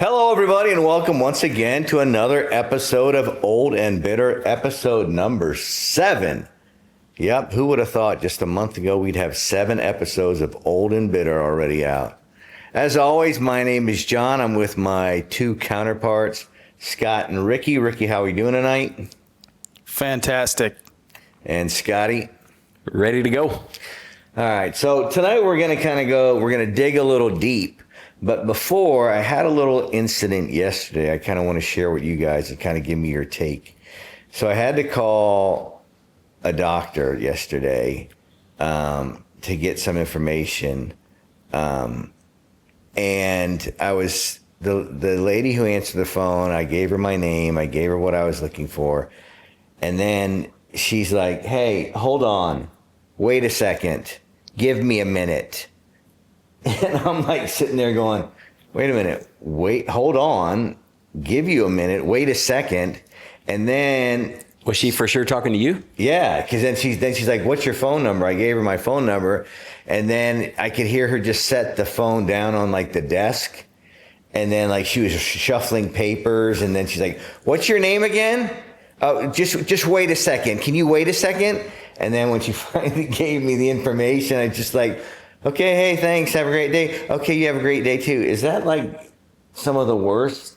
Hello, everybody, and welcome once again to another episode of Old and Bitter, episode number 7. Yep, who would have thought just a month ago we'd have 7 episodes of Old and Bitter already out? As always, my name is John. I'm with my two counterparts, Scott and Ricky. Ricky, how are we doing tonight? Fantastic. And Scotty? Ready to go. All right, so tonight we're going to dig a little deep. But before, I had a little incident yesterday I kind of want to share with you guys and kind of give me your take. So I had to call a doctor yesterday to get some information. And I was, the lady who answered the phone, I gave her my name, I gave her what I was looking for. And then she's like, hey, hold on, wait a second, give me a minute. And I'm like sitting there going, wait a minute, wait, hold on, give you a minute, wait a second. And then... Was she for sure talking to you? Yeah, because then she's like, what's your phone number? I gave her my phone number. And then I could hear her just set the phone down on like the desk. And then like she was shuffling papers. And then she's like, what's your name again? Oh, just wait a second. Can you wait a second? And then when she finally gave me the information, I just like... Okay, hey, thanks, have a great day. Okay, you have a great day too. Is that like some of the worst,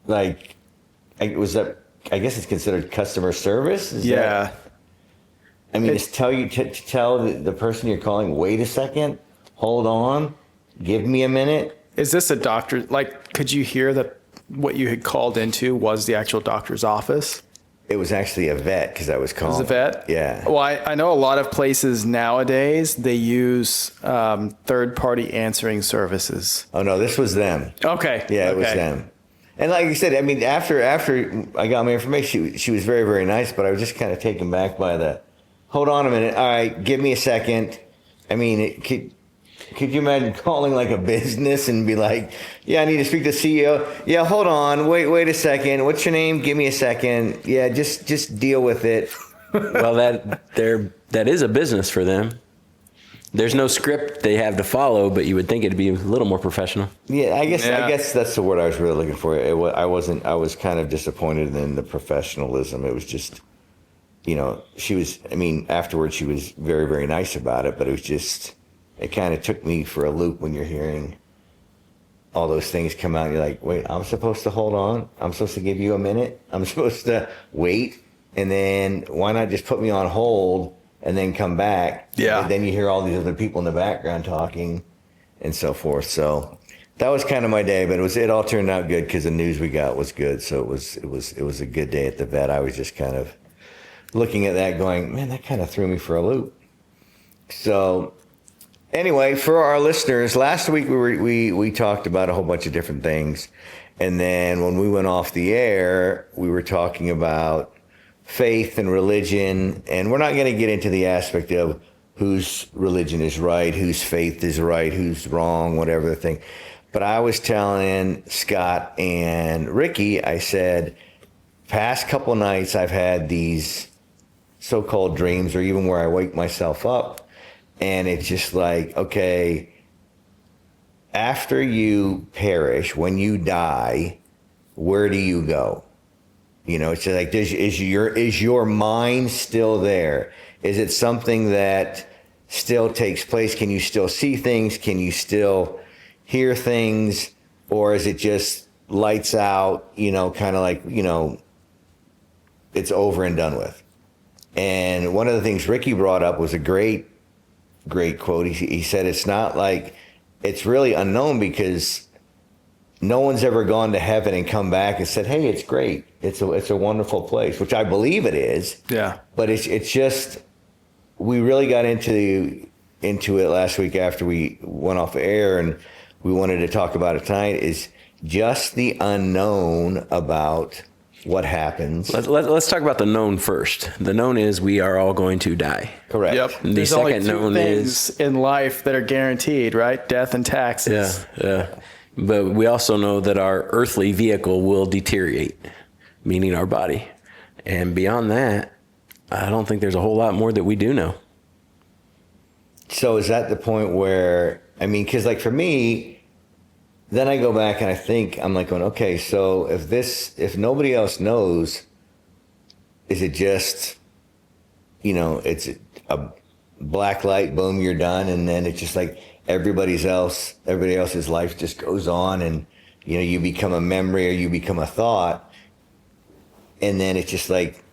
like, I guess it's considered customer service? Yeah. Just tell the person you're calling, wait a second, hold on, give me a minute. Is this a doctor? Like, could you hear that what you had called into was the actual doctor's office? It was actually a vet because I was calling. It was a vet? Yeah. Well, I know a lot of places nowadays, they use third-party answering services. Oh, no, this was them. Okay. Yeah, it was okay. them. And like you said, I mean, after I got my information, she was very, very nice, but I was just kind of taken back by the, hold on a minute, all right, give me a second. I mean, could you imagine calling like a business and be like, yeah, I need to speak to the CEO. Yeah, hold on, wait a second. What's your name? Give me a second. Yeah, just deal with it. Well, that is a business for them. There's no script they have to follow, but you would think it'd be a little more professional. Yeah, I guess that's the word I was really looking for. I was kind of disappointed in the professionalism. It was just, afterwards she was very, very nice about it, but it was just, it kind of took me for a loop when you're hearing all those things come out. You're like, wait, I'm supposed to hold on? I'm supposed to give you a minute? I'm supposed to wait? And then why not just put me on hold and then come back? Yeah. And then you hear all these other people in the background talking and so forth. So that was kind of my day, but it all turned out good because the news we got was good. So it was a good day at the vet. I was just kind of looking at that going, man, that kind of threw me for a loop. So anyway, for our listeners, last week we talked about a whole bunch of different things. And then when we went off the air, we were talking about faith and religion. And we're not going to get into the aspect of whose religion is right, whose faith is right, who's wrong, whatever the thing. But I was telling Scott and Ricky, I said, past couple nights I've had these so-called dreams, or even where I wake myself up. And it's just like, okay, after you perish, when you die, where do you go? It's just like, is your mind still there? Is it something that still takes place? Can you still see things? Can you still hear things? Or is it just lights out, kind of like, it's over and done with? And one of the things Ricky brought up was a great quote. He said, it's not like, it's really unknown because no one's ever gone to heaven and come back and said, hey, it's great. It's a wonderful place, which I believe it is. Yeah. But it's just, we really got into it last week after we went off air, and we wanted to talk about it tonight, is just the unknown about what happens. Let's talk about the known first. The known is we are all going to die. Correct. Yep. The There's second only two known things is in life that are guaranteed, right? Death and taxes. Yeah. But we also know that our earthly vehicle will deteriorate, meaning our body. And beyond that, I don't think there's a whole lot more that we do know. So is that the point where, because like for me, then I go back and I think, I'm like going, okay, so if nobody else knows, is it just, it's a black light, boom, you're done. And then it's just like everybody else's life just goes on, and, you become a memory or you become a thought. And then it's just like,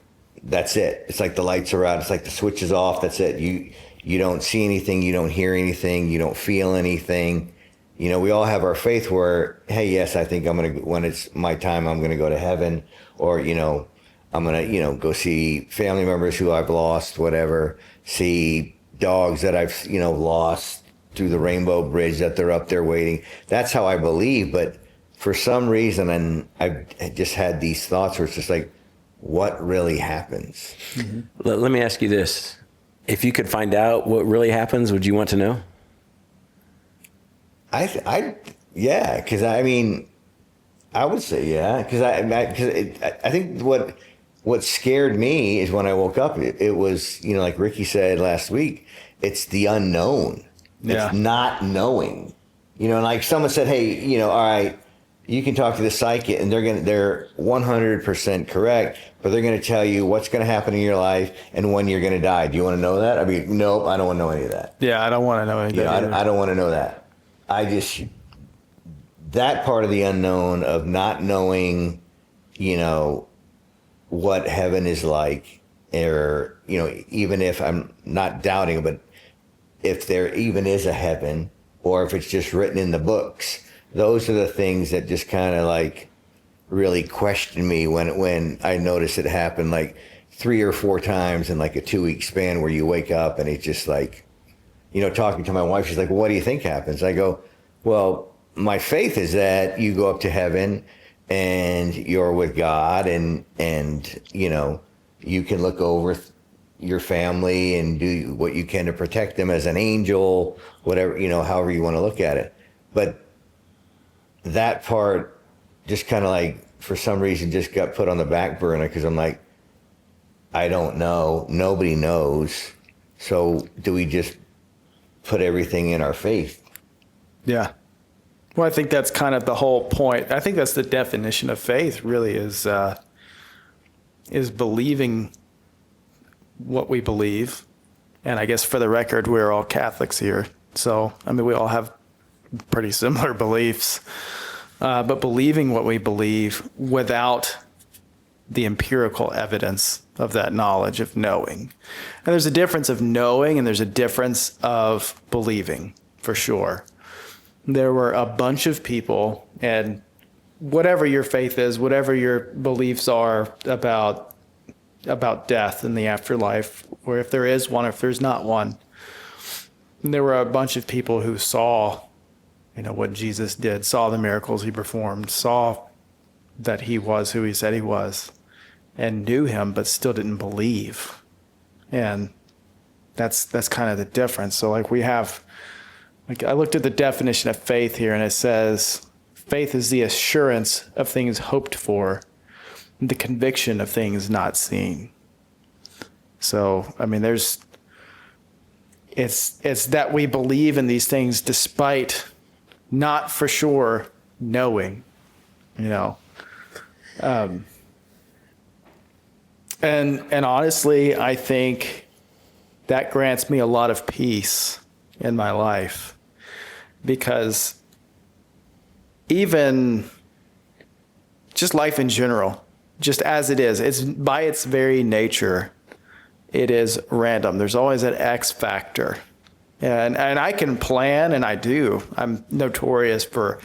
that's it. It's like the lights are out. It's like the switch is off. That's it. You don't see anything. You don't hear anything. You don't feel anything. We all have our faith where, hey, yes, I think when it's my time, I'm going to go to heaven, or, I'm going to, go see family members who I've lost, whatever, see dogs that I've, lost through the Rainbow Bridge, that they're up there waiting. That's how I believe. But for some reason, and I've just had these thoughts where it's just like, what really happens? Mm-hmm. Let me ask you this. If you could find out what really happens, would you want to know? Yeah, because I would say yeah, because I think what scared me is when I woke up, it was, like Ricky said last week, it's the unknown. Yeah. It's not knowing. And like someone said, hey, all right, you can talk to the psychic, and they're 100% correct, but they're going to tell you what's going to happen in your life and when you're going to die. Do you want to know that? Nope, I don't want to know any of that. Yeah, I don't want to know any of that. I don't want to know that. That part of the unknown of not knowing, what heaven is like, or, even if I'm not doubting, but if there even is a heaven, or if it's just written in the books, those are the things that just kind of like really questioned me when I noticed it happen like 3 or 4 times in like a 2-week span, where you wake up and it's just like, talking to my wife, she's like, well, what do you think happens? I go, well, my faith is that you go up to heaven and you're with God, and you can look over your family and do what you can to protect them as an angel, whatever, however you want to look at it. But that part just kind of like, for some reason, just got put on the back burner, because I'm like, I don't know. Nobody knows. So do we just put everything in our faith? Yeah. Well, I think that's kind of the whole point. I think that's the definition of faith, really, is believing what we believe. And I guess for the record, we're all Catholics here. So, we all have pretty similar beliefs. But believing what we believe without the empirical evidence of that knowledge, of knowing. And there's a difference of knowing, and there's a difference of believing, for sure. There were a bunch of people, and whatever your faith is, whatever your beliefs are about death and the afterlife, or if there is one, or if there's not one, there were a bunch of people who saw, what Jesus did, saw the miracles he performed, saw that he was who he said he was, and knew him, but still didn't believe. And that's kind of the difference. So I looked at the definition of faith here, and it says, faith is the assurance of things hoped for, the conviction of things not seen. So, it's that we believe in these things despite not for sure knowing, and honestly, I think that grants me a lot of peace in my life, because even just life in general, just as it is, it's by its very nature, it is random. There's always an X factor. And I can plan, and I do. I'm notorious for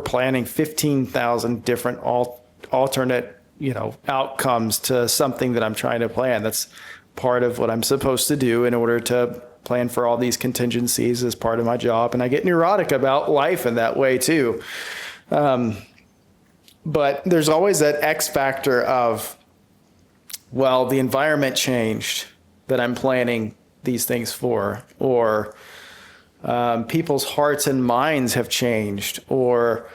planning 15,000 different alternate, outcomes to something that I'm trying to plan. That's part of what I'm supposed to do in order to plan for all these contingencies as part of my job. And I get neurotic about life in that way too. But there's always that X factor of, well, the environment changed that I'm planning these things for, or people's hearts and minds have changed, or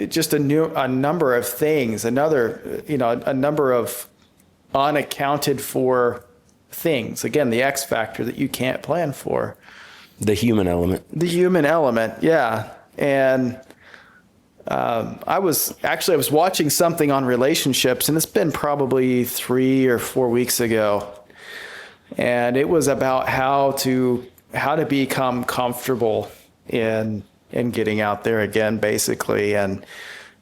just a number of things, a number of unaccounted for things. Again, the X factor that you can't plan for. The human element. The human element, yeah. And I was watching something on relationships, and it's been probably 3 or 4 weeks ago. And it was about how to become comfortable in getting out there again, basically. And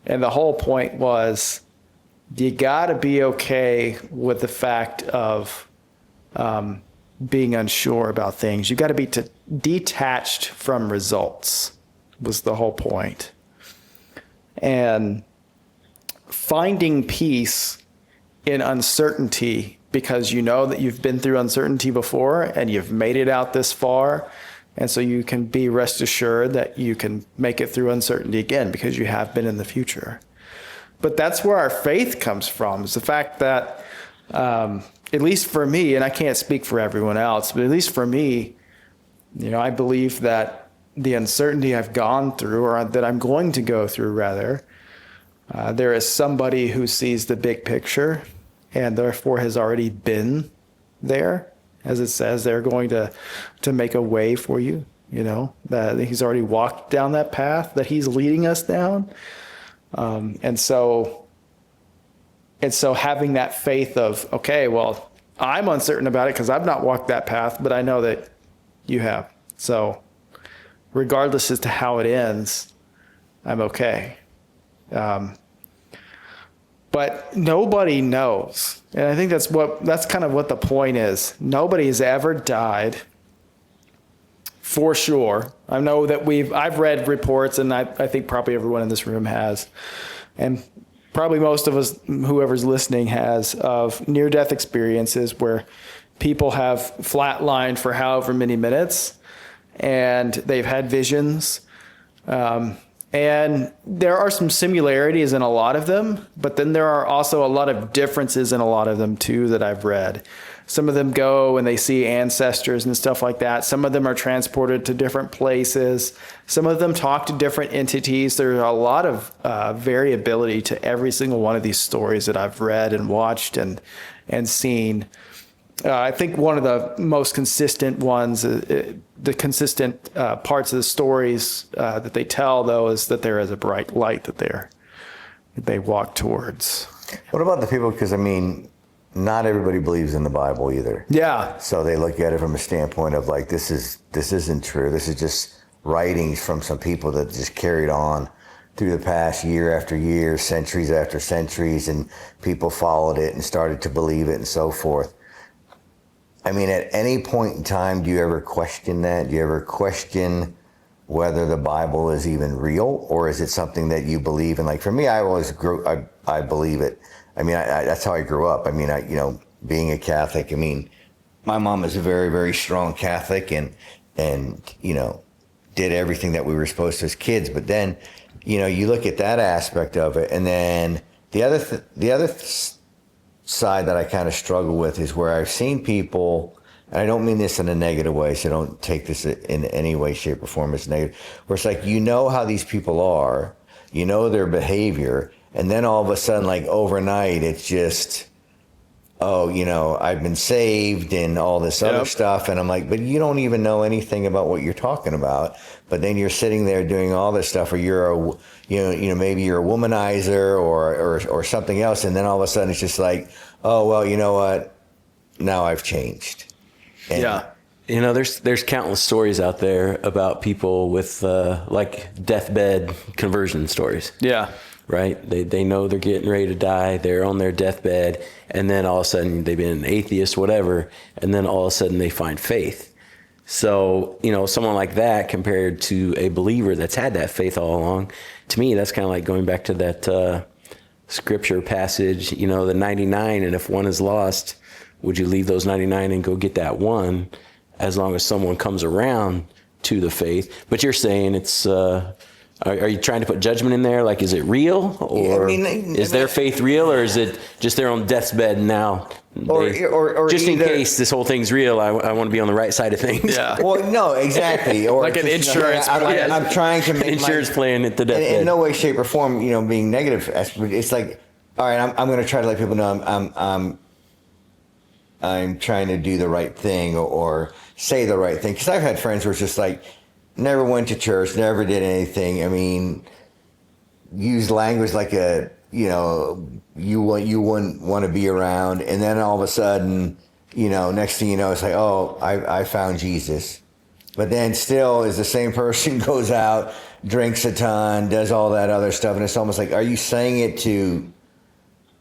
the whole point was, you got to be okay with the fact of being unsure about things. You got to be detached from results, was the whole point. And finding peace in uncertainty, because you know that you've been through uncertainty before and you've made it out this far. And so you can be rest assured that you can make it through uncertainty again because you have been in the future. But that's where our faith comes from, is the fact that, at least for me, and I can't speak for everyone else, but at least for me, I believe that the uncertainty I've gone through, or that I'm going to go through rather, there is somebody who sees the big picture and therefore has already been there. As it says, they're going to make a way for you, that he's already walked down that path that he's leading us down. And so having that faith of, okay, well, I'm uncertain about it because I've not walked that path, but I know that you have. So regardless as to how it ends, I'm okay. But nobody knows. And I think that's kind of what the point is. Nobody has ever died for sure. I know that I've read reports, and I think probably everyone in this room has, and probably most of us, whoever's listening, has, of near-death experiences where people have flatlined for however many minutes, and they've had visions. And there are some similarities in a lot of them, but then there are also a lot of differences in a lot of them too that I've read. Some of them go and they see ancestors and stuff like that. Some of them are transported to different places. Some of them talk to different entities. There's a lot of variability to every single one of these stories that I've read and watched and seen. I think one of the most consistent ones, the consistent parts of the stories that they tell, though, is that there is a bright light that they walk towards. What about the people? Because, not everybody believes in the Bible either. Yeah. So they look at it from a standpoint of like, this isn't true. This is just writings from some people that just carried on through the past year after year, centuries after centuries, and people followed it and started to believe it and so forth. At any point in time, do you ever question that? Do you ever question whether the Bible is even real, or is it something that you believe in? Like for me, I believe it. That's how I grew up. Being a Catholic, my mom is a very, very strong Catholic and did everything that we were supposed to as kids. But then, you look at that aspect of it, and then the other side that I kind of struggle with is where I've seen people, and I don't mean this in a negative way, so don't take this in any way, shape, or form as negative, where it's like, how these people are, their behavior, and then all of a sudden, like overnight, it's just, I've been saved and all this other stuff. And I'm like, but you don't even know anything about what you're talking about. But then you're sitting there doing all this stuff, or you're maybe you're a womanizer or something else. And then all of a sudden it's just like, oh, well, you know what? Now I've changed. And there's countless stories out there about people with like deathbed conversion stories. Yeah. Right? They know they're getting ready to die. They're on their deathbed. And then all of a sudden they've been an atheist, whatever. And then all of a sudden they find faith. So, someone like that compared to a believer that's had that faith all along, to me, that's kind of like going back to that scripture passage, the 99. And if one is lost, would you leave those 99 and go get that one, as long as someone comes around to the faith? But you're saying it's... Are you trying to put judgment in there? Like, is it real, or is their faith real, or is it just their own deathbed now? Or just in case this whole thing's real, I want to be on the right side of things. Yeah. Well, no, exactly. Or like an insurance plan. I'm trying to make insurance plan at the deathbed. In no way, shape, or form, being negative. It's like, all right, I'm going to try to let people know I'm trying to do the right thing or say the right thing. Because I've had friends where it's just like, never went to church, never did anything. use language like you wouldn't want to be around, and then all of a sudden, next thing you know, it's like, oh, I found Jesus. But then still is the same person goes out, drinks a ton, does all that other stuff. And it's almost like, are you saying it to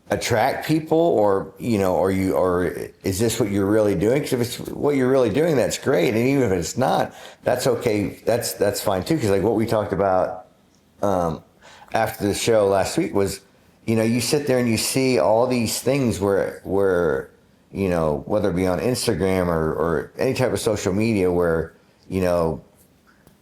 attract people, or is this what you're really doing? Because if it's what you're really doing, that's great. And even if it's not, that's okay. That's fine too. Because like what we talked about after the show last week was, you sit there and you see all these things where whether it be on Instagram or any type of social media where,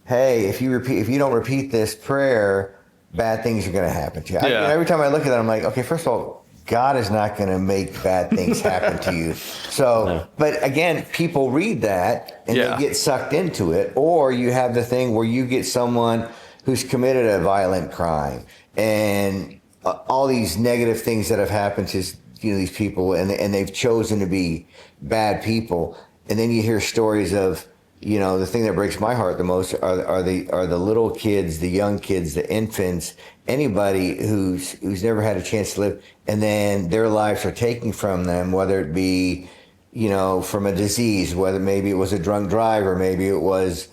hey, if you don't repeat this prayer, bad things are going to happen to you. Yeah. Every time I look at that, I'm like, okay, first of all, God is not going to make bad things happen to you. So, No. But again, people read that and Yeah. they get sucked into it. Or you have the thing where you get someone who's committed a violent crime and all these negative things that have happened to these people, and they've chosen to be bad people. And then you hear stories of, the thing that breaks my heart the most are the little kids, the young kids, the infants, anybody who's never had a chance to live, and then their lives are taken from them, whether it be, from a disease, whether maybe it was a drunk driver, maybe it was,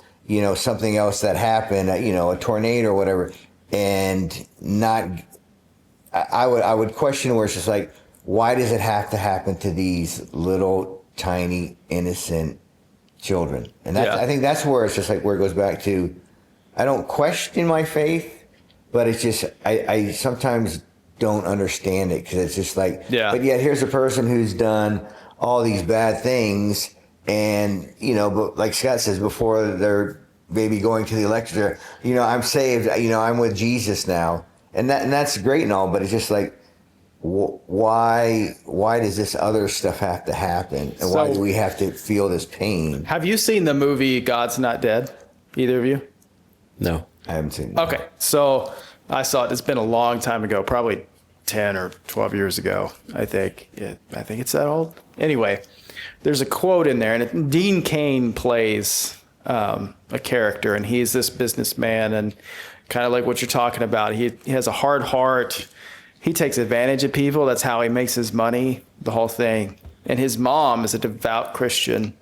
something else that happened, a tornado or whatever, and not. I would question where it's just like, why does it have to happen to these little tiny innocent children? And that's, Yeah. I think that's where it's just like where it goes back to, I don't question my faith, but it's just I sometimes don't understand it, because it's just like, Yeah. But yet here's a person who's done all these bad things, and but like Scott says, before they're maybe going to the electric chair, I'm saved, I'm with Jesus now, and that's great and all, but it's just like, why does this other stuff have to happen, and why So- do we have to feel this pain? Have you seen the movie God's Not Dead? Either of you? No. I haven't seen. Okay, so I saw it. It's been a long time ago, probably 10 or 12 years ago, I think. I think it's that old. Anyway, there's a quote in there, and Dean Cain plays a character, and he's this businessman, and kind of like what you're talking about. He has a hard heart. He takes advantage of people. That's how he makes his money, the whole thing. And his mom is a devout Christian,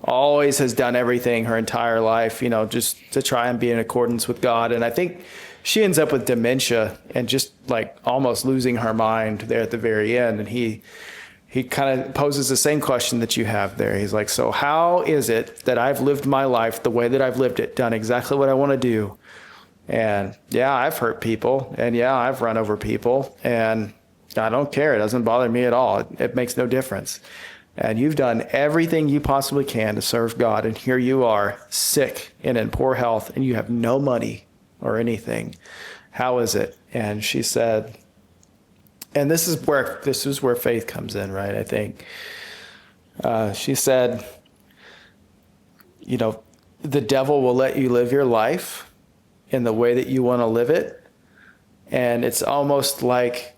always has done everything her entire life, just to try and be in accordance with God. And I think she ends up with dementia and just like almost losing her mind there at the very end. And he kind of poses the same question that you have there. He's like, so how is it that I've lived my life the way that I've lived it, done exactly what I want to do? And yeah, I've hurt people, and yeah, I've run over people, and I don't care. It doesn't bother me at all. It makes no difference. And you've done everything you possibly can to serve God, and here you are, sick and in poor health, and you have no money or anything. How is it? And she said, and this is where faith comes in, right? I think she said, the devil will let you live your life in the way that you want to live it. And it's almost like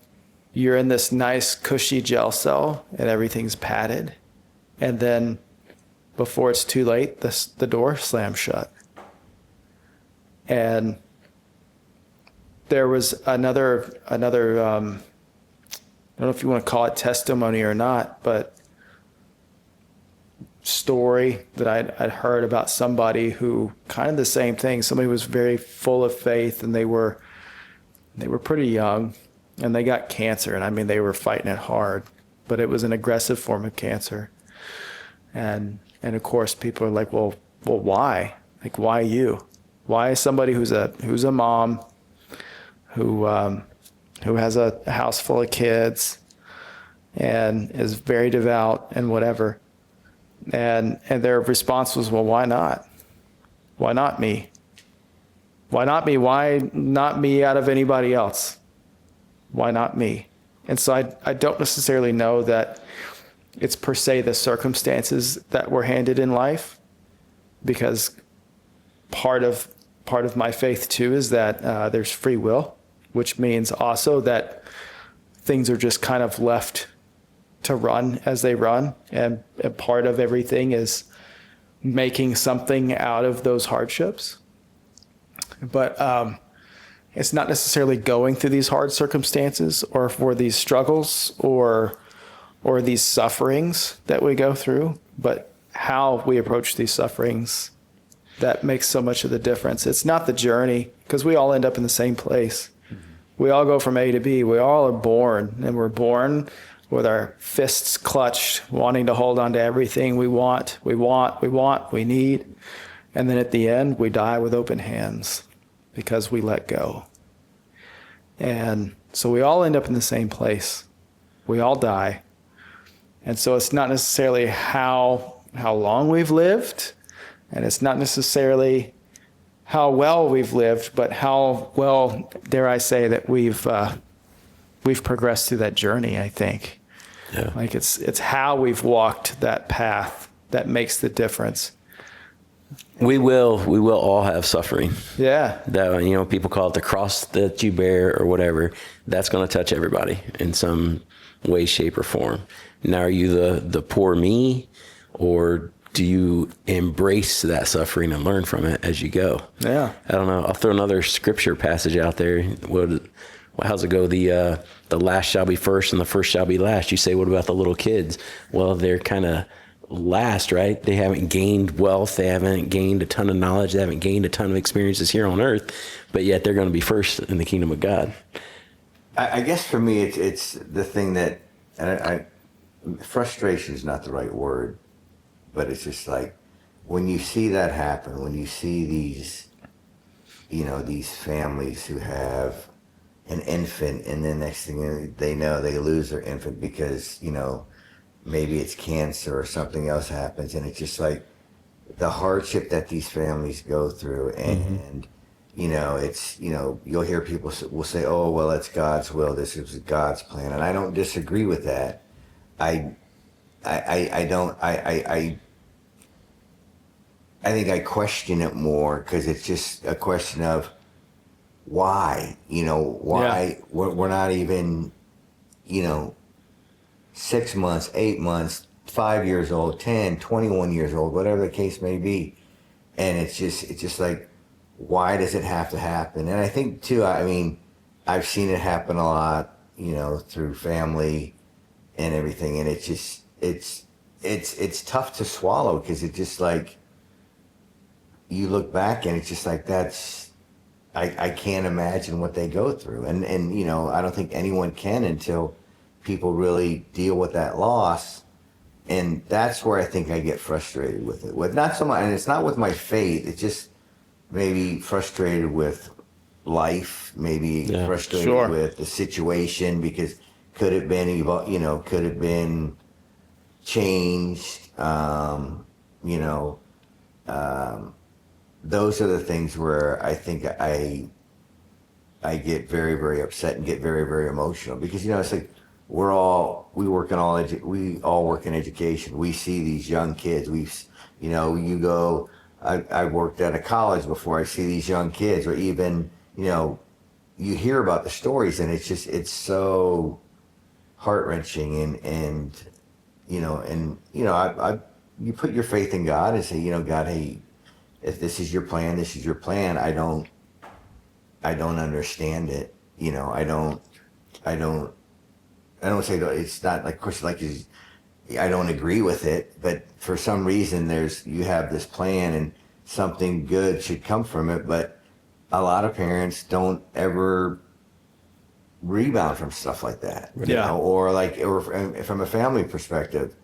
you're in this nice cushy jail cell and everything's padded. And then before it's too late, the door slams shut. And there was another, I don't know if you want to call it testimony or not, but story that I'd heard about somebody who kind of the same thing. Somebody was very full of faith, and they were pretty young, and they got cancer. And I mean, they were fighting it hard, but it was an aggressive form of cancer. And of course, people are like, well, why? Like, why you? Why somebody who's a mom who has a house full of kids and is very devout and whatever? And their response was, well, why not? Why not me? Why not me? Why not me out of anybody else? Why not me? And so I don't necessarily know that it's per se the circumstances that we're handed in life, because part of my faith too is that there's free will, which means also that things are just kind of left to run as they run, and part of everything is making something out of those hardships. But it's not necessarily going through these hard circumstances or for these struggles or these sufferings that we go through, but how we approach these sufferings that makes so much of the difference. It's not the journey, because we all end up in the same place. We all go from A to B. We all are born, and we're born with our fists clutched, wanting to hold on to everything we want, we need. And then at the end, we die with open hands because we let go. And so we all end up in the same place. We all die. And so it's not necessarily how long we've lived, and it's not necessarily how well we've lived, but how well, dare I say, that we've progressed through that journey, I think. Yeah. Like it's how we've walked that path that makes the difference. We will all have suffering. Yeah. That, you know, people call it the cross that you bear or whatever. That's going to touch everybody in some way, shape, or form. Now, are you the poor me, or do you embrace that suffering and learn from it as you go? Yeah. I don't know. I'll throw another scripture passage out there. How's it go? The last shall be first and the first shall be last. You say, what about the little kids? Well, they're kind of last, right? They haven't gained wealth. They haven't gained a ton of knowledge. They haven't gained a ton of experiences here on earth, but yet they're going to be first in the kingdom of God. I guess for me, it's the thing that, frustration is not the right word, but it's just like when you see that happen, when you see these, these families who have an infant, and then next thing they know, they lose their infant because, maybe it's cancer or something else happens, and it's just like the hardship that these families go through, and you'll hear people will say, oh, well, it's God's will, this is God's plan, and I don't disagree with that. I think I question it more, because it's just a question of why, why. Yeah. We're not even, 6 months, 8 months, 5 years old, 10, 21 years old, whatever the case may be. And it's just like, why does it have to happen? And I think too, I've seen it happen a lot, through family and everything. And it's just, it's tough to swallow, because it's just like, you look back and it's just like, I can't imagine what they go through. And I don't think anyone can until people really deal with that loss. And that's where I think I get frustrated with it. With not so much, and it's not with my faith, it's just maybe frustrated with life, maybe frustrated with the situation, because could have been, could have been changed, those are the things where I think I get very, very upset and get very, very emotional, because it's like we all work in education. We see these young kids. I worked at a college before. I see these young kids, or even you hear about the stories, and it's so heart-wrenching, and you put your faith in God and say, God, hey, if this is your plan, this is your plan. I don't understand it. I don't say that it's not like, of course, like I don't agree with it, but for some reason you have this plan and something good should come from it. But a lot of parents don't ever rebound from stuff like that, or from a family perspective.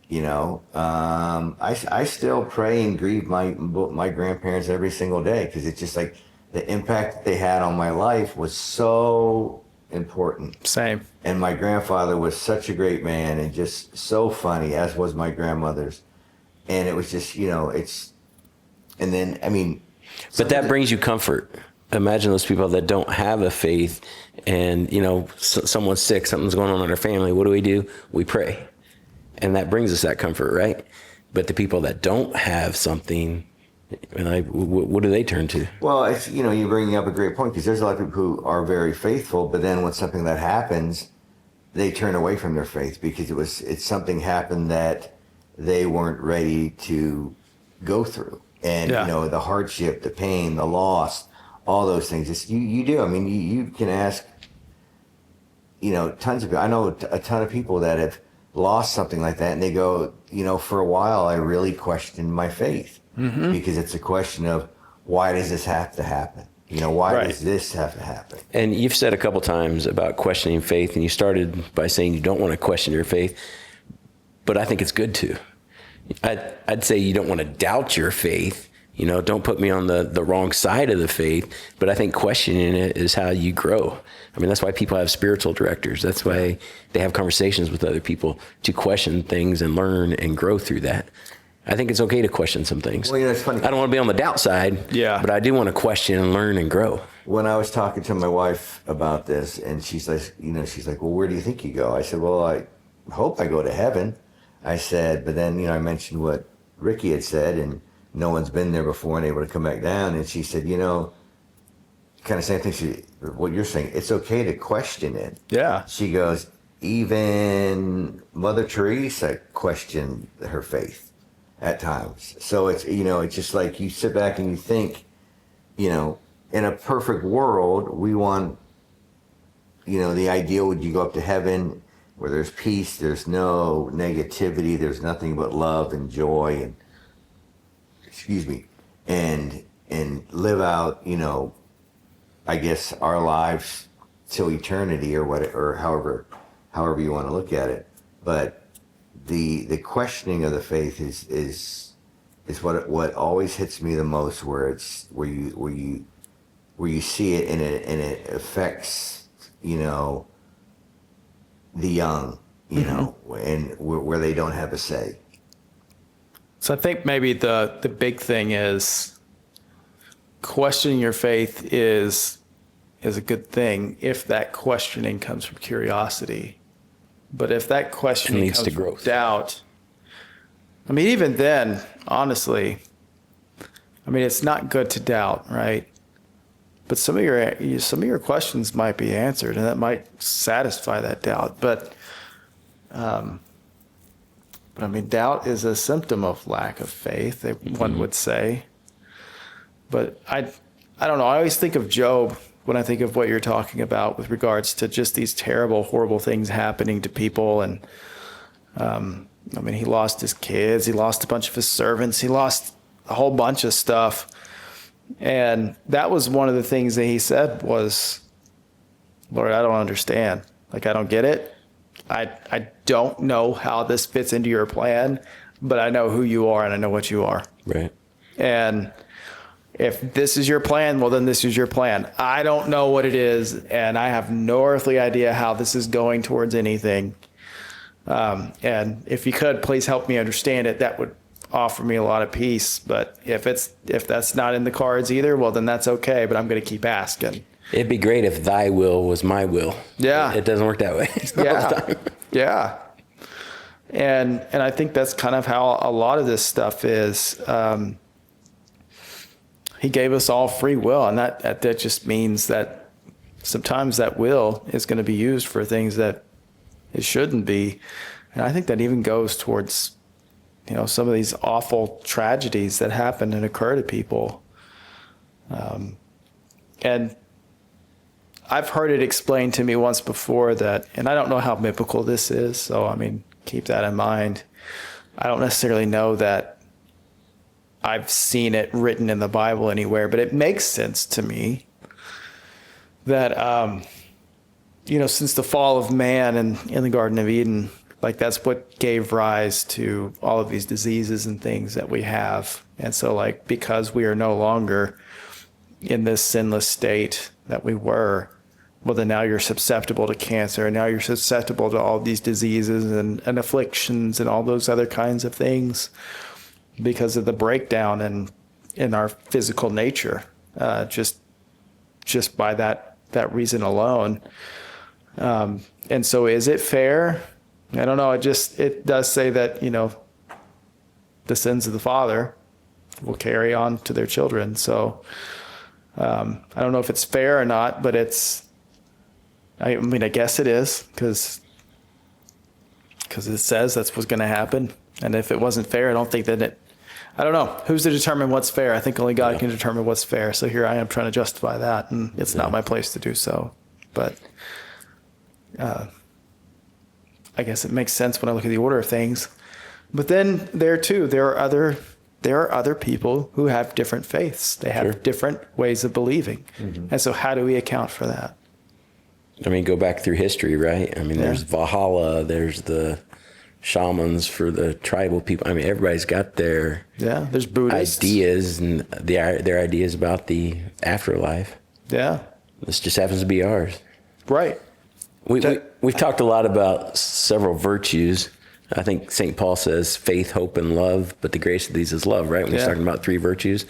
I still pray and grieve my grandparents every single day, because it's just like the impact that they had on my life was so important. Same. And my grandfather was such a great man and just so funny, as was my grandmother's. And it was just, and then, but that brings you comfort. Imagine those people that don't have a faith, and, someone's sick, something's going on in their family. What do? We pray. And that brings us that comfort, right? But the people that don't have something, what do they turn to? Well, it's, you're bringing up a great point, because there's a lot of people who are very faithful, but then when something that happens, they turn away from their faith, because it's something happened that they weren't ready to go through. And, the hardship, the pain, the loss, all those things. You do. I mean, you can ask, tons of people. I know a ton of people that have lost something like that, and they go, for a while, I really questioned my faith, because it's a question of, why does this have to happen? Why Right. does this have to happen? And you've said a couple times about questioning faith, and you started by saying you don't want to question your faith, but I think it's good to. I'd say you don't want to doubt your faith. Don't put me on the wrong side of the faith, but I think questioning it is how you grow. I mean, that's why people have spiritual directors. That's why they have conversations with other people to question things and learn and grow through that. I think it's okay to question some things. Well, it's funny. I don't want to be on the doubt side, Yeah. but I do want to question and learn and grow. When I was talking to my wife about this, and she's like, well, where do you think you go? I said, well, I hope I go to heaven. I said, but then, I mentioned what Ricky had said, and no one's been there before and able to come back down. And she said, kind of same thing, what you're saying, it's okay to question it. Yeah. She goes, even Mother Teresa questioned her faith at times. So it's, it's just like you sit back and you think, in a perfect world, we want, the ideal would you go up to heaven where there's peace, there's no negativity, there's nothing but love and joy and, and live out, I guess our lives till eternity or however you want to look at it. But the questioning of the faith is what always hits me the most, where you see it and it affects the young, and where they don't have a say. So I think maybe the big thing is questioning your faith is a good thing if that questioning comes from curiosity. But if that questioning leads comes to growth. from doubt, I mean, even then, honestly, I mean, it's not good to doubt, right? But some of your questions might be answered, and that might satisfy that doubt. But I mean, doubt is a symptom of lack of faith, one would say. But I don't know. I always think of Job when I think of what you're talking about with regards to just these terrible, horrible things happening to people. And I mean, he lost his kids, he lost a bunch of his servants, he lost a whole bunch of stuff. And that was one of the things that he said was, Lord, I don't understand. Like, I don't get it. I don't know how this fits into your plan, but I know who you are and I know what you are. Right. And if this is your plan, well, then this is your plan. I don't know what it is, and I have no earthly idea how this is going towards anything. And if you could, please help me understand it. That would offer me a lot of peace. But if that's not in the cards either, well, then that's okay. But I'm going to keep asking. It'd be great if thy will was my will. Yeah. It doesn't work that way. Yeah. Yeah. And I think that's kind of how a lot of this stuff is. He gave us all free will, and that just means that sometimes that will is going to be used for things that it shouldn't be. And I think that even goes towards, some of these awful tragedies that happen and occur to people. And I've heard it explained to me once before that, and I don't know how biblical this is, so I mean, keep that in mind. I don't necessarily know that I've seen it written in the Bible anywhere, but it makes sense to me that, since the fall of man in the Garden of Eden, like that's what gave rise to all of these diseases and things that we have. And so like, because we are no longer in this sinless state that we were, well, then now you're susceptible to cancer, and now you're susceptible to all these diseases and afflictions and all those other kinds of things because of the breakdown in our physical nature, just by that reason alone. And so is it fair? I don't know. It does say that, the sins of the father will carry on to their children. So I don't know if it's fair or not, but I mean, I guess it is because it says that's what's going to happen. And if it wasn't fair, I don't think that I don't know. Who's to determine what's fair? I think only God can determine what's fair. So here I am trying to justify that, and it's not my place to do so. But I guess it makes sense when I look at the order of things. But then there are other people who have different faiths. They have different ways of believing. And so how do we account for that? I mean, go back through history, right? I mean, there's Valhalla, there's the shamans for the tribal people. I mean, everybody's got their there's Buddhists. ideas and their ideas about the afterlife. Yeah. This just happens to be ours. Right. We've talked a lot about several virtues. I think St. Paul says faith, hope, and love, but the greatest of these is love, right? When he's talking about 3 virtues.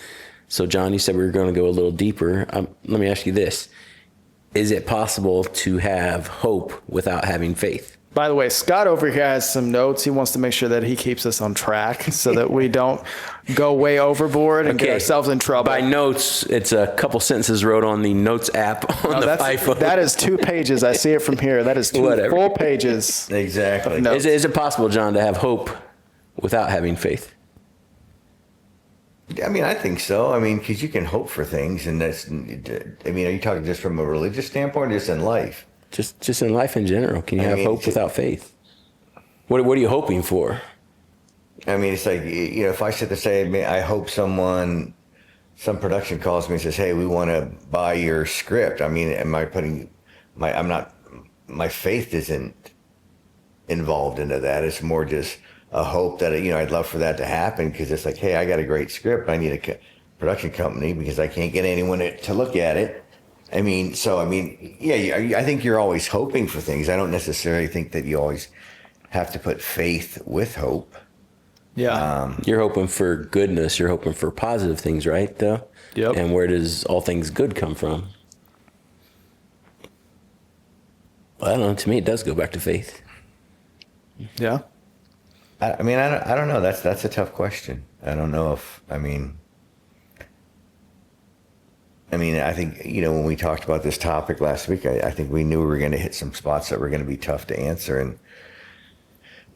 So, John, you said we were going to go a little deeper. Let me ask you this. Is it possible to have hope without having faith? By the way, Scott over here has some notes. He wants to make sure that he keeps us on track so that we don't go way overboard and get ourselves in trouble. By notes, it's a couple sentences wrote on the notes app on the iPhone. That is 2 pages. I see it from here. That is 2 full pages. Exactly. Is it possible, John, to have hope without having faith? I mean, I think so. I mean, because you can hope for things, and that's. I mean, are you talking just from a religious standpoint, or just in life? Just in life in general. Can you have hope without faith? What are you hoping for? I mean, it's like, if I sit there and say, I hope some production calls me and says, hey, we want to buy your script. I mean, am I putting my faith isn't involved into that. It's more just a hope that, I'd love for that to happen, because it's like, hey, I got a great script. I need a production company because I can't get anyone to look at it. I mean, I think you're always hoping for things. I don't necessarily think that you always have to put faith with hope. Yeah. You're hoping for goodness. You're hoping for positive things, right, though? Yep. And where does all things good come from? Well, I don't know. To me, it does go back to faith. Yeah. I don't know. That's a tough question. I don't know if, I think, when we talked about this topic last week, I think we knew we were going to hit some spots that were going to be tough to answer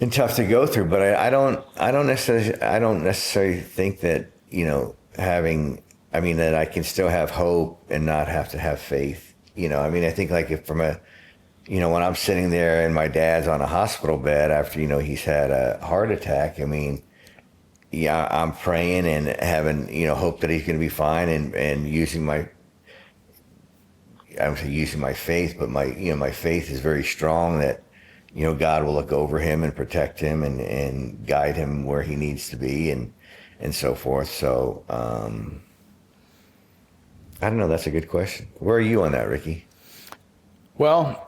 and tough to go through. But I don't necessarily think that, that I can still have hope and not have to have faith. I think like if from when I'm sitting there and my dad's on a hospital bed after, he's had a heart attack, I'm praying and having, hope that he's going to be fine and using my faith, but my faith is very strong that, God will look over him and protect him and guide him where he needs to be and so forth. So, I don't know. That's a good question. Where are you on that, Ricky? Well,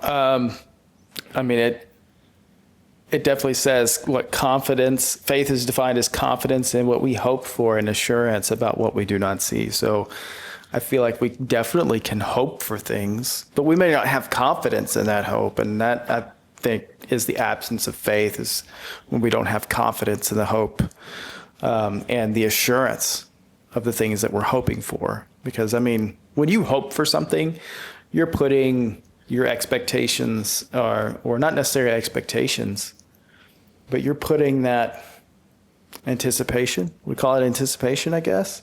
it definitely says faith is defined as confidence in what we hope for and assurance about what we do not see. So I feel like we definitely can hope for things, but we may not have confidence in that hope. And that, I think, is the absence of faith, is when we don't have confidence in the hope and the assurance of the things that we're hoping for. Because, when you hope for something, you're putting your expectations, or not necessarily expectations, but you're putting that anticipation, we call it anticipation, I guess,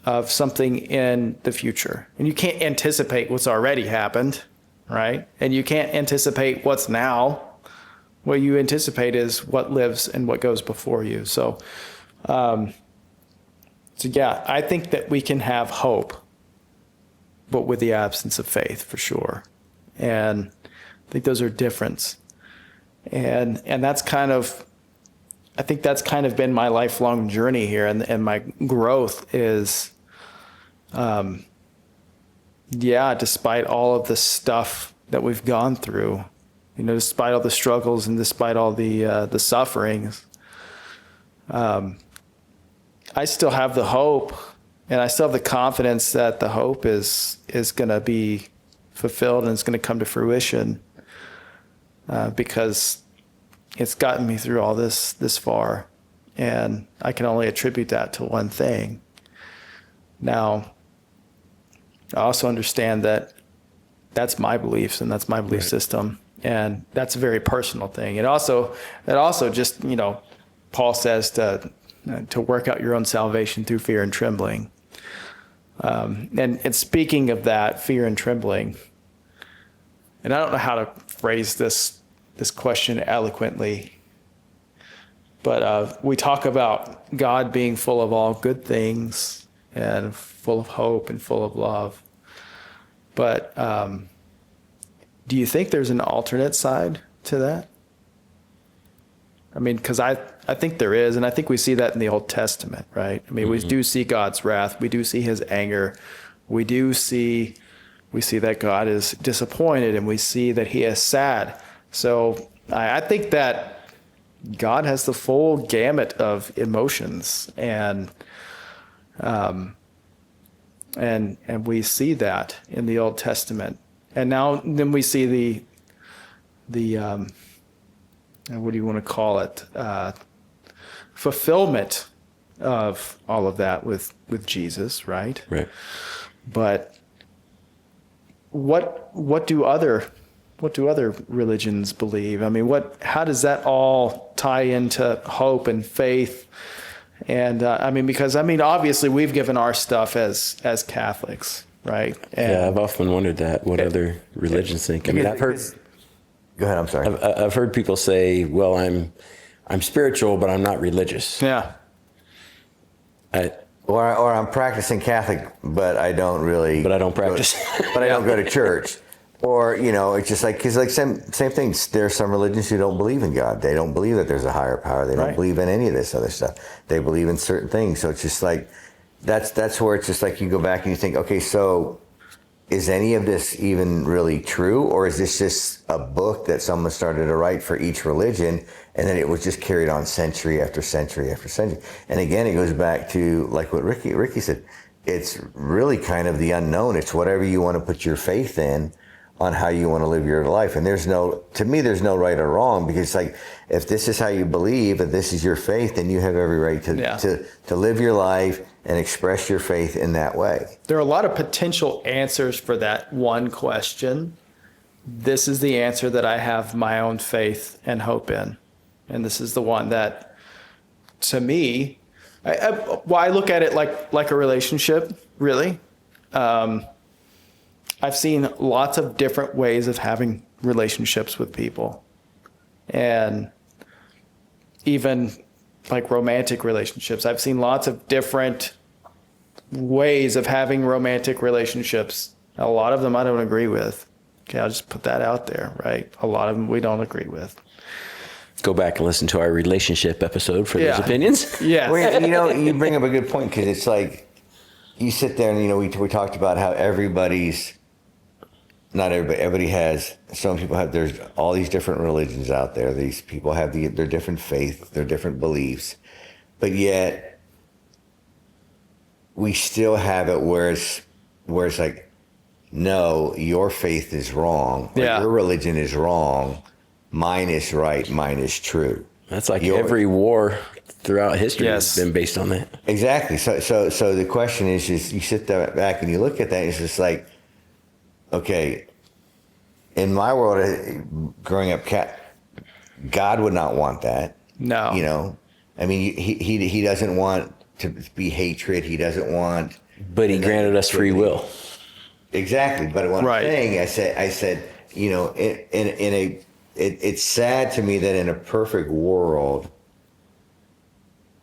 of something in the future. And you can't anticipate what's already happened, right? And you can't anticipate what's now. What you anticipate is what lives and what goes before you. So I think that we can have hope, but with the absence of faith, for sure. And I think those are different. And that's I think that's kind of been my lifelong journey here. And my growth is, despite all of the stuff that we've gone through, despite all the struggles and despite all the sufferings, I still have the hope. And I still have the confidence that the hope is going to be fulfilled and it's going to come to fruition, because it's gotten me through all this far. And I can only attribute that to one thing. Now, I also understand that that's my beliefs and that's my belief system. And that's a very personal thing. That also just, Paul says to to work out your own salvation through fear and trembling. And speaking of that, fear and trembling, and I don't know how to phrase this question eloquently, but we talk about God being full of all good things and full of hope and full of love. But do you think there's an alternate side to that? I mean, because I think there is, and I think we see that in the Old Testament, right? I mean, we do see God's wrath. We do see his anger. We see that God is disappointed, and we see that he is sad. So I think that God has the full gamut of emotions, and we see that in the Old Testament. And now then we see the what do you want to call it? Fulfillment of all of that with Jesus, right? Right. But what do other religions believe? I mean, how does that all tie into hope and faith? And because obviously we've given our stuff as Catholics, right? And Yeah, I've often wondered that, what other religions think. I mean, I've heard. Go ahead. I'm sorry. I've heard people say, "Well, I'm spiritual, but I'm not religious." Yeah. Or I'm practicing Catholic, but I don't really. But I don't practice. But I don't go to church. Or, it's just like, because like same things. There are some religions who don't believe in God. They don't believe that there's a higher power. They don't Right. believe in any of this other stuff. They believe in certain things. So it's just like, that's where it's just like you go back and you think, okay, so is any of this even really true? Or is this just a book that someone started to write for each religion, and then it was just carried on century after century after century? And again, it goes back to like what Ricky said. It's really kind of the unknown. It's whatever you want to put your faith in on how you want to live your life. And to me, there's no right or wrong, because like, if this is how you believe, if this is your faith, then you have every right to live your life and express your faith in that way. There are a lot of potential answers for that one question. This is the answer that I have my own faith and hope in. And this is the one that, to me, I look at it like a relationship, really. I've seen lots of different ways of having relationships with people. And even like romantic relationships. I've seen lots of different ways of having romantic relationships. A lot of them I don't agree with. Okay, I'll just put that out there, right? A lot of them we don't agree with. Go back and listen to our relationship episode for those opinions. Yeah. Well, you bring up a good point, because it's like, you sit there and, we talked about how not everybody has, some people have, there's all these different religions out there. These people have their different faith, their different beliefs, but yet we still have it where it's like, no, your faith is wrong. Or your religion is wrong. Mine is right. Mine is true. That's like every war throughout history has been based on that. Exactly. So the question is just, you sit there back and you look at that, and it's just like, okay, in my world, growing up, God would not want that. No. I mean, he doesn't want to be hatred. He doesn't want. But he granted us free will. Exactly. But what I'm saying, I said, it's sad to me that in a perfect world,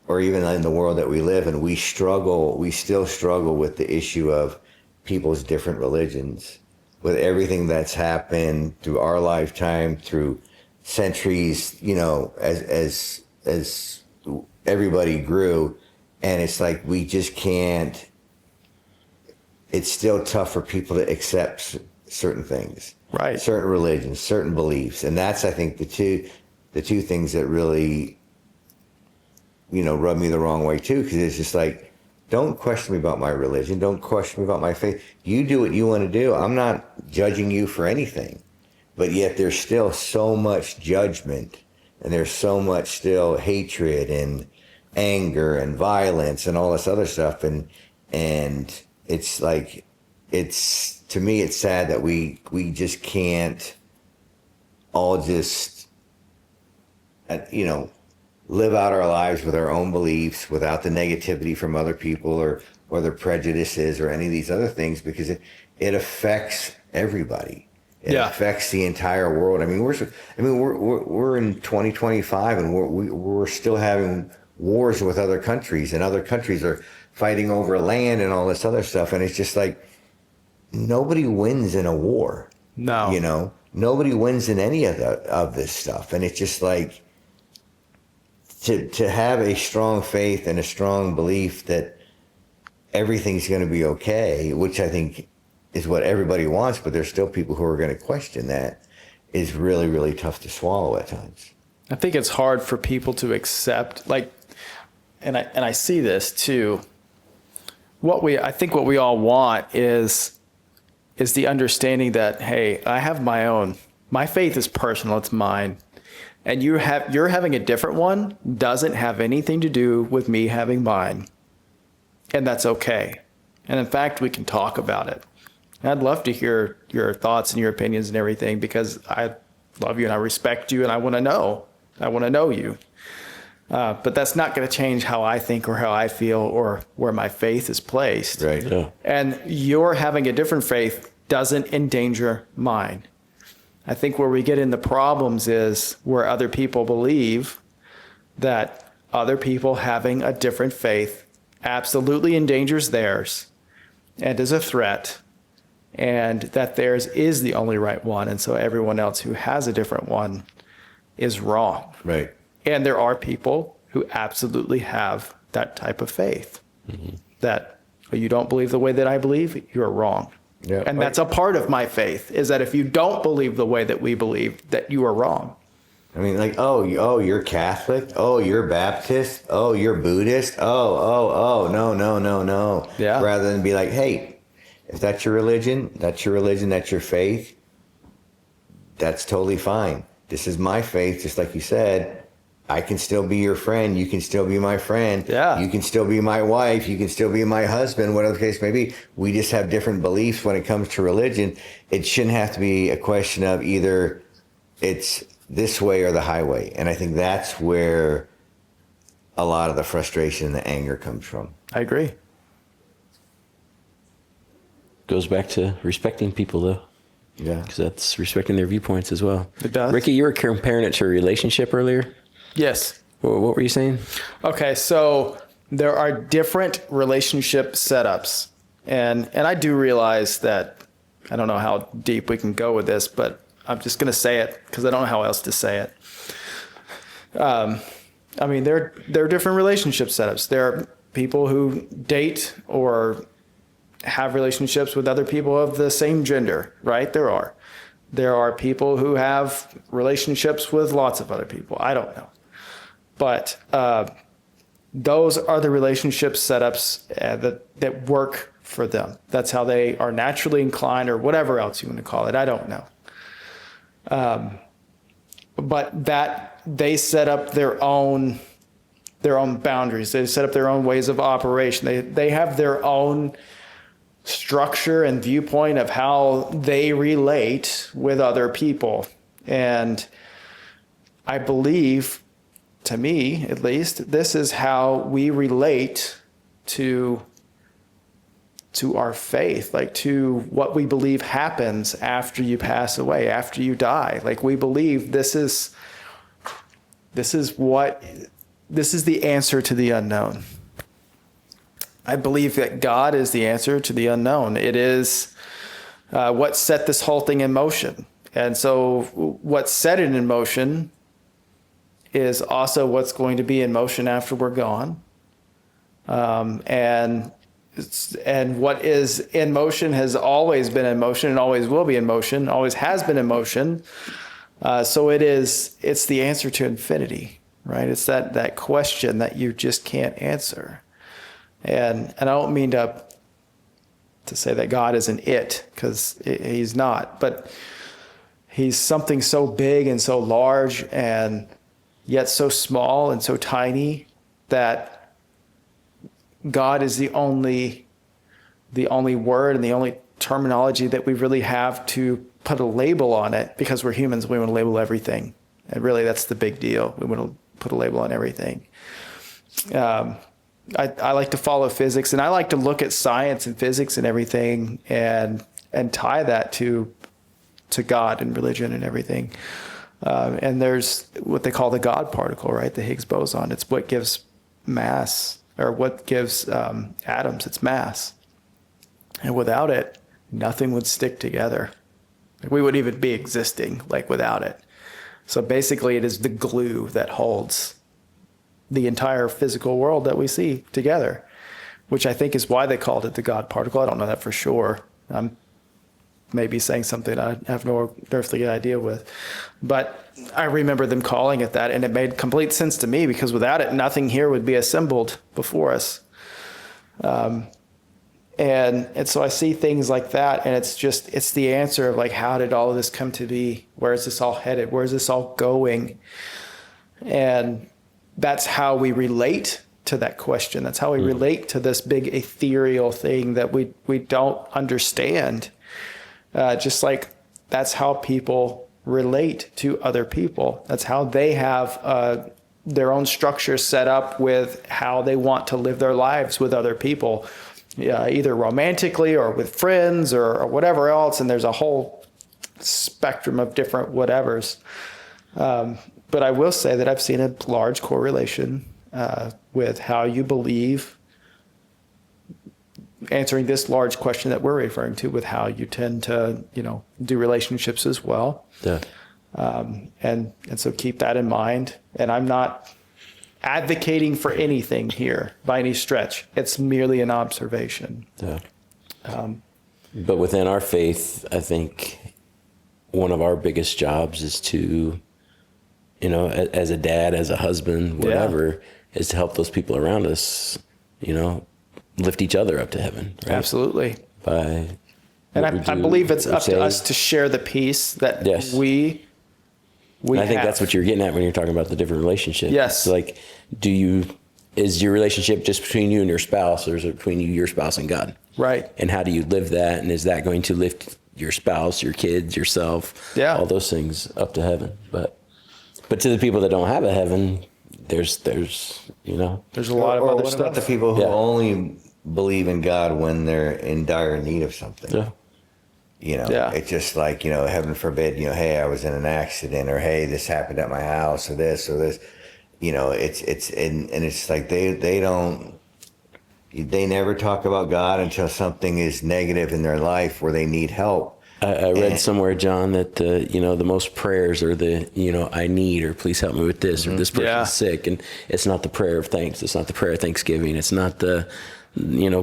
or even in the world that we live in, we still struggle with the issue of people's different religions, with everything that's happened through our lifetime, through centuries, as everybody grew. And it's like, we just can't, it's still tough for people to accept certain things, right? Certain religions, certain beliefs. And that's, I think, the two things that really, rub me the wrong way too. Because it's just like, don't question me about my religion. Don't question me about my faith. You do what you want to do. I'm not judging you for anything. But yet there's still so much judgment, and there's so much still hatred and anger and violence and all this other stuff. And it's like, to me, it's sad that we just can't all just, live out our lives with our own beliefs without the negativity from other people or their prejudices or any of these other things, because it affects everybody. It affects the entire world. I mean, we're in 2025 and we're still having wars with other countries, and other countries are fighting over land and all this other stuff. And it's just like, nobody wins in a war. No. You know, nobody wins in any of this stuff. And it's just like, to have a strong faith and a strong belief that everything's going to be okay, which I think is what everybody wants, but there's still people who are going to question that, is really, really tough to swallow at times. I think it's hard for people to accept, like, and I see this too. I think what we all want is the understanding that, hey, I have my faith is personal, it's mine. And you're having a different one doesn't have anything to do with me having mine. And that's okay. And in fact, we can talk about it. And I'd love to hear your thoughts and your opinions and everything, because I love you and I respect you and I want to know you. But that's not going to change how I think or how I feel or where my faith is placed. Right. Yeah. And your having a different faith doesn't endanger mine. I think where we get into problems is where other people believe that other people having a different faith absolutely endangers theirs and is a threat, and that theirs is the only right one. And so everyone else who has a different one is wrong. Right. And there are people who absolutely have that type of faith, that you don't believe the way that I believe, you're wrong. Yeah. And that's a part of my faith, is that if you don't believe the way that we believe, that you are wrong. I mean, like, you're Catholic. Oh, you're Baptist. Oh, you're Buddhist. Oh, no. Yeah. Rather than be like, hey, if that's your religion, that's your faith. That's totally fine. This is my faith, just like you said. I can still be your friend. You can still be my friend. Yeah. You can still be my wife. You can still be my husband, whatever the case may be. We just have different beliefs when it comes to religion. It shouldn't have to be a question of either it's this way or the highway. And I think that's where a lot of the frustration and the anger comes from. I agree. Goes back to respecting people, though, Yeah. because that's respecting their viewpoints as well. It does. Ricky, you were comparing it to a relationship earlier. Yes. What were you saying? Okay, so there are different relationship setups. And I do realize that, I don't know how deep we can go with this, but I'm just going to say it because I don't know how else to say it. I mean, there are different relationship setups. There are people who date or have relationships with other people of the same gender, right? There are people who have relationships with lots of other people. I don't know. But those are the relationship setups that work for them. That's how they are naturally inclined, or whatever else you want to call it. I don't know. But that they set up their own boundaries. They set up their own ways of operation. They have their own structure and viewpoint of how they relate with other people. And I believe, to me at least, this is how we relate to our faith, like to what we believe happens after you pass away, after you die. Like, we believe this is the answer to the unknown. I believe that God is the answer to the unknown. It is what set this whole thing in motion. And so what set it in motion is also what's going to be in motion after we're gone. And what is in motion has always been in motion and always will be in motion, always has been in motion. So it's the answer to infinity, right? It's that question that you just can't answer. And I don't mean to say that God is an it, because he's not, but he's something so big and so large and yet so small and so tiny that God is the only word and the only terminology that we really have to put a label on it, because we're humans. We want to label everything. And really, that's the big deal. We want to put a label on everything. I like to follow physics, and I like to look at science and physics and everything, and tie that to God and religion and everything. And there's what they call the God particle, right? The Higgs boson. It's what gives mass, or what gives atoms its mass. And without it, nothing would stick together. We wouldn't even be existing without it. So basically, it is the glue that holds the entire physical world that we see together, which I think is why they called it the God particle. I don't know that for sure. I'm maybe saying something I have no earthly idea with. But I remember them calling it that, and it made complete sense to me, because without it, nothing here would be assembled before us. And so I see things like that, and it's the answer of how did all of this come to be? Where is this all headed? Where is this all going? And that's how we relate to that question. That's how we relate to this big ethereal thing that we don't understand. Just like that's how people relate to other people. That's how they have their own structure set up with how they want to live their lives with other people, either romantically or with friends or whatever else. And there's a whole spectrum of different whatevers. But I will say that I've seen a large correlation with how you believe, answering this large question that we're referring to, with how you tend to, do relationships as well. Yeah. And so keep that in mind. And I'm not advocating for anything here by any stretch. It's merely an observation. Yeah. But within our faith, I think one of our biggest jobs is to, as a dad, as a husband, whatever, is to help those people around us, lift each other up to heaven. Right? Absolutely. And I believe it's up to us to share the peace that we I think have. that's what you're getting at when you're talking about the different relationships. Yes. It's is your relationship just between you and your spouse, or is it between you, your spouse, and God? Right. And how do you live that? And is that going to lift your spouse, your kids, yourself, all those things up to heaven? But to the people that don't have a heaven, there's a lot of other what stuff. about the people who only believe in God when they're in dire need of something? Yeah. It's just heaven forbid, hey, I was in an accident, or hey, this happened at my house, or this, it's like they never talk about God until something is negative in their life where they need help. I read somewhere, John, that the most prayers are I need, or please help me with this, or this person's sick, and it's not the prayer of thanks. It's not the prayer of thanksgiving. It's not the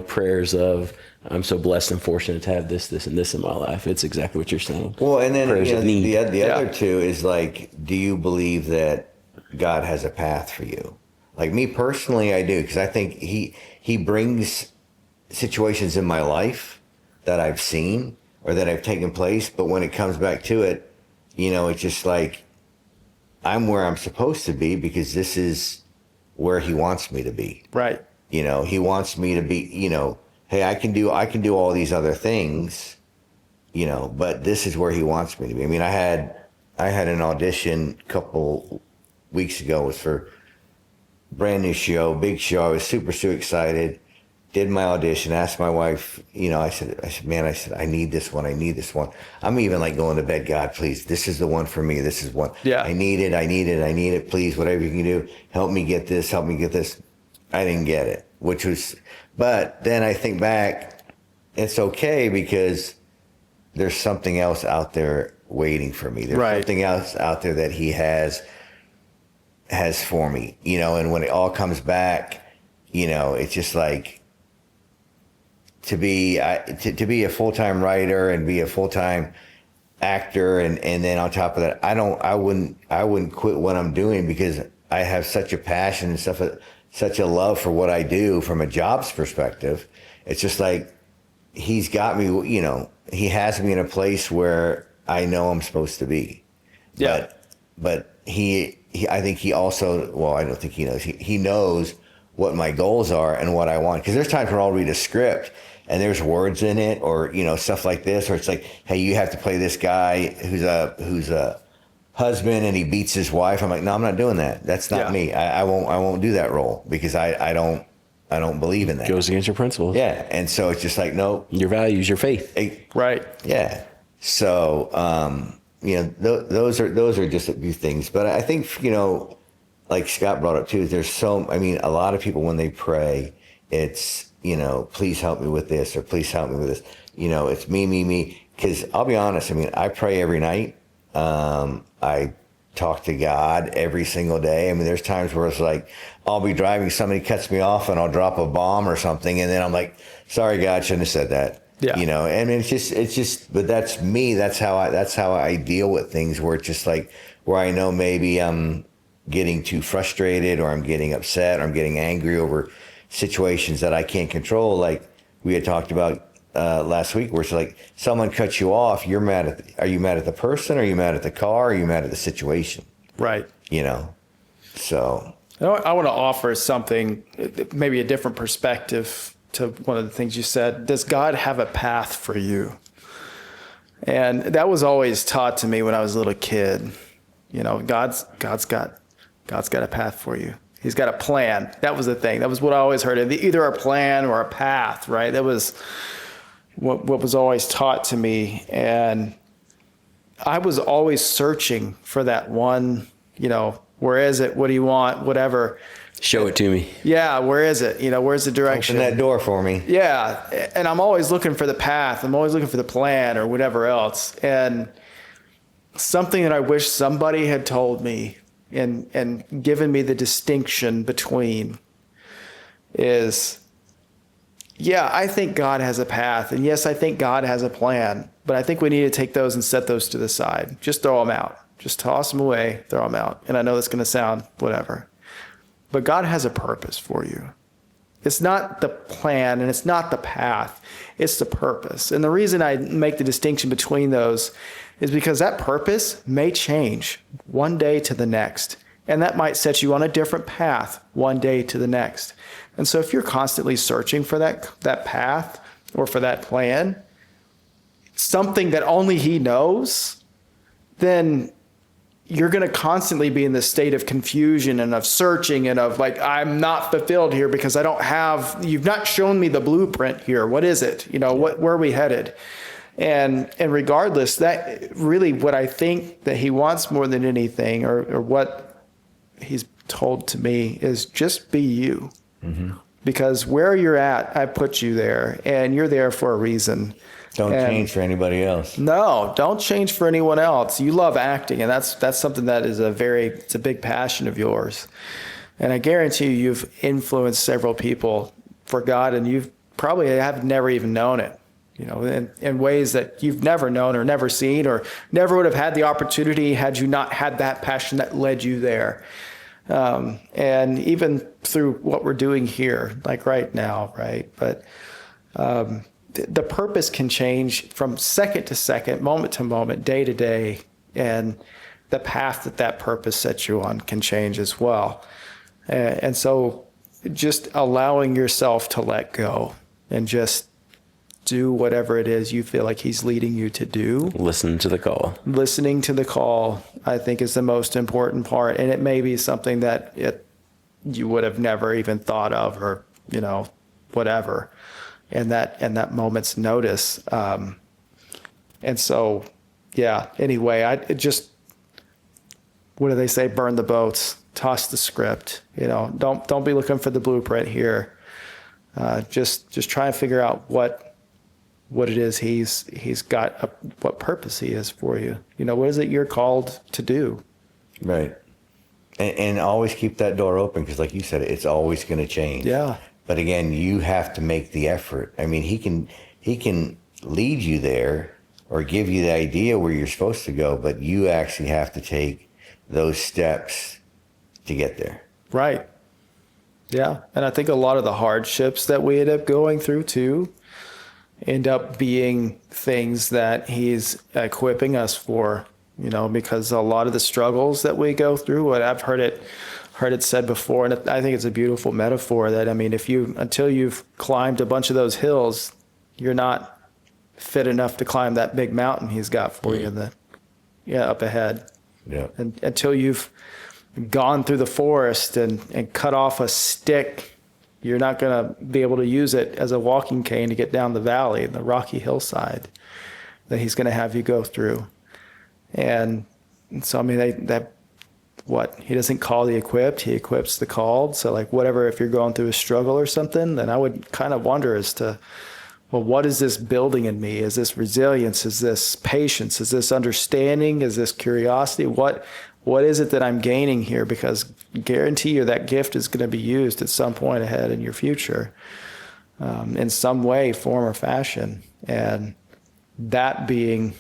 prayers of I'm so blessed and fortunate to have this, and this in my life. It's exactly what you're saying. Well, and then prayers of need. the other two is do you believe that God has a path for you? Like me personally, I do, because I think he brings situations in my life that I've seen or that have taken place, but when it comes back to it, it's just I'm where I'm supposed to be, because this is where he wants me to be. Right. He wants me to be, hey, I can do all these other things, but this is where he wants me to be. I mean, I had an audition a couple weeks ago. It was for a brand new show, big show. I was super excited. Did my audition, asked my wife, I said, I need this one. I'm even going to bed, God, please, this is the one for me. This is one. Yeah. I need it. Please, whatever you can do, help me get this. I didn't get it, but then I think back, it's okay, because there's something else out there waiting for me. There's something else out there that he has for me, and when it all comes back, it's just to be a full-time writer and be a full-time actor, and then on top of that, I wouldn't quit what I'm doing, because I have such a passion and stuff, such a love for what I do from a job's perspective. It's just he's got me, he has me in a place where I know I'm supposed to be. Yeah. But I think he also, well, I don't think he knows. He knows what my goals are and what I want. Because there's times when I'll read a script and there's words in it, or stuff like this, or it's hey, you have to play this guy who's a husband and he beats his wife. I'm like, no, I'm not doing that. That's not Yeah. me. I won't do that role because I don't believe in that. Goes against your principles. Yeah. And so it's just like, no, Your values, your faith. Right. yeah. So, those are just a few things, but I think, like Scott brought up too, a lot of people, when they pray, it's, please help me with this, or please help me with this. It's me. Cause I'll be honest. I pray every night. I talk to God every single day. There's times where it's like, I'll be driving, somebody cuts me off and I'll drop a bomb or something. And then I'm like, sorry, God, shouldn't have said that. Yeah. It's just, but that's me. That's how I deal with things, where it's just like, where I know maybe I'm getting too frustrated, or I'm getting upset, or I'm getting angry over situations that I can't control. Like we had talked about last week, where it's like someone cuts you off, are you mad at the person? Are you mad at the car? Are you mad at the situation? Right. So I want to offer something, maybe a different perspective to one of the things you said. Does God have a path for you? And that was always taught to me when I was a little kid. God's got a path for you. He's got a plan. That was the thing. That was what I always heard. Either a plan or a path, right? That was what was always taught to me. And I was always searching for that one, where is it? What do you want? Whatever. Show it to me. Yeah, where is it? Where's the direction? open that door for me. Yeah, and I'm always looking for the path. I'm always looking for the plan or whatever else. And something that I wish somebody had told me and given me the distinction between is, yeah, I think God has a path. And yes, I think God has a plan. But I think we need to take those and set those to the side. Just throw them out. Just toss them away, throw them out. And I know that's going to sound whatever. But God has a purpose for you. It's not the plan and it's not the path. It's the purpose. And the reason I make the distinction between those is because that purpose may change one day to the next. And that might set you on a different path one day to the next. And so if you're constantly searching for that path or for that plan, something that only He knows, then you're going to constantly be in this state of confusion and of searching and of like, I'm not fulfilled here because you've not shown me the blueprint here. What is it? Where are we headed? And regardless, that really what I think that He wants more than anything, or what He's told to me, is just be you. Mm-hmm. Because where you're at, I put you there, and you're there for a reason. Don't change for anybody else. No, don't change for anyone else. You love acting, and that's something that is it's a big passion of yours. And I guarantee you've influenced several people for God, and you've probably have never even known it, in ways that you've never known or never seen or never would have had the opportunity had you not had that passion that led you there. And even through what we're doing here, like right now, right? But the purpose can change from second to second, moment to moment, day to day, and the path that purpose sets you on can change as well. And so just allowing yourself to let go and just do whatever it is you feel like He's leading you to do. Listen to the call. Listening to the call, I think, is the most important part. And it may be something that you would have never even thought of, or, whatever, in that moment's notice. And so, yeah, anyway, what do they say? Burn the boats, toss the script, don't be looking for the blueprint here. Just try and figure out what it is he's got, what purpose He has for you. What is it you're called to do? Right. And always keep that door open, because like you said, it's always going to change. Yeah. But again, you have to make the effort. He can lead you there or give you the idea where you're supposed to go, but you actually have to take those steps to get there. Right. Yeah. And I think a lot of the hardships that we end up going through too end up being things that He's equipping us for, because a lot of the struggles that we go through, what I've heard it said before, and I think it's a beautiful metaphor that, until you've climbed a bunch of those hills, you're not fit enough to climb that big mountain He's got for you up ahead. Yeah. And until you've gone through the forest and cut off a stick, you're not going to be able to use it as a walking cane to get down the valley, the rocky hillside that he's going to have you go through. And so, I mean, he doesn't call the equipped, he equips the called. So like whatever, if you're going through a struggle or something, then I would kind of wonder as to, well, what is this building in me? Is this resilience? Is this patience? Is this understanding? Is this curiosity? What is it that I'm gaining here? Because I guarantee you that gift is going to be used at some point ahead in your future, in some way, form, or fashion. And that being,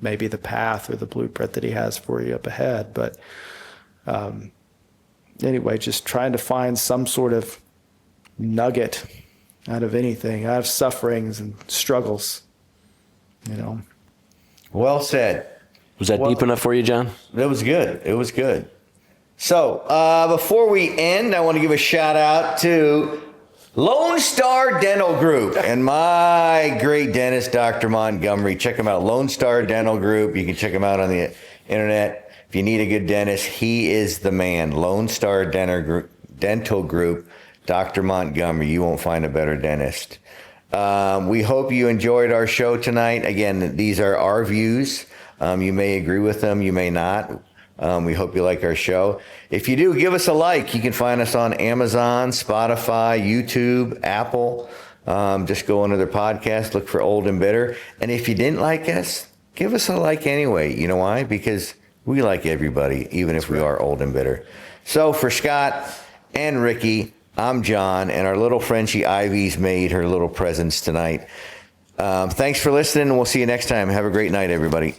maybe the path or the blueprint that he has for you up ahead. But anyway, just trying to find some sort of nugget out of anything, out of sufferings and struggles, Well said. Was that deep enough for you, John? It was good. It was good. So before we end, I want to give a shout out to Lone Star Dental Group and my great dentist, Dr. Montgomery. Check him out, Lone Star Dental Group. You can check him out on the internet. If you need a good dentist, he is the man. Lone Star Dental Group, Dr. Montgomery. You won't find a better dentist. We hope you enjoyed our show tonight. Again, these are our views. You may agree with them, you may not. We hope you like our show. If you do, give us a like. You can find us on Amazon, Spotify, YouTube, Apple. Just go under their podcast, look for Old and Bitter. And if you didn't like us, give us a like anyway. You know why? Because we like everybody, even if we are old and bitter. So for Scott and Ricky, I'm John, and our little Frenchie Ivy's made her little presence tonight. Thanks for listening, and we'll see you next time. Have a great night, everybody.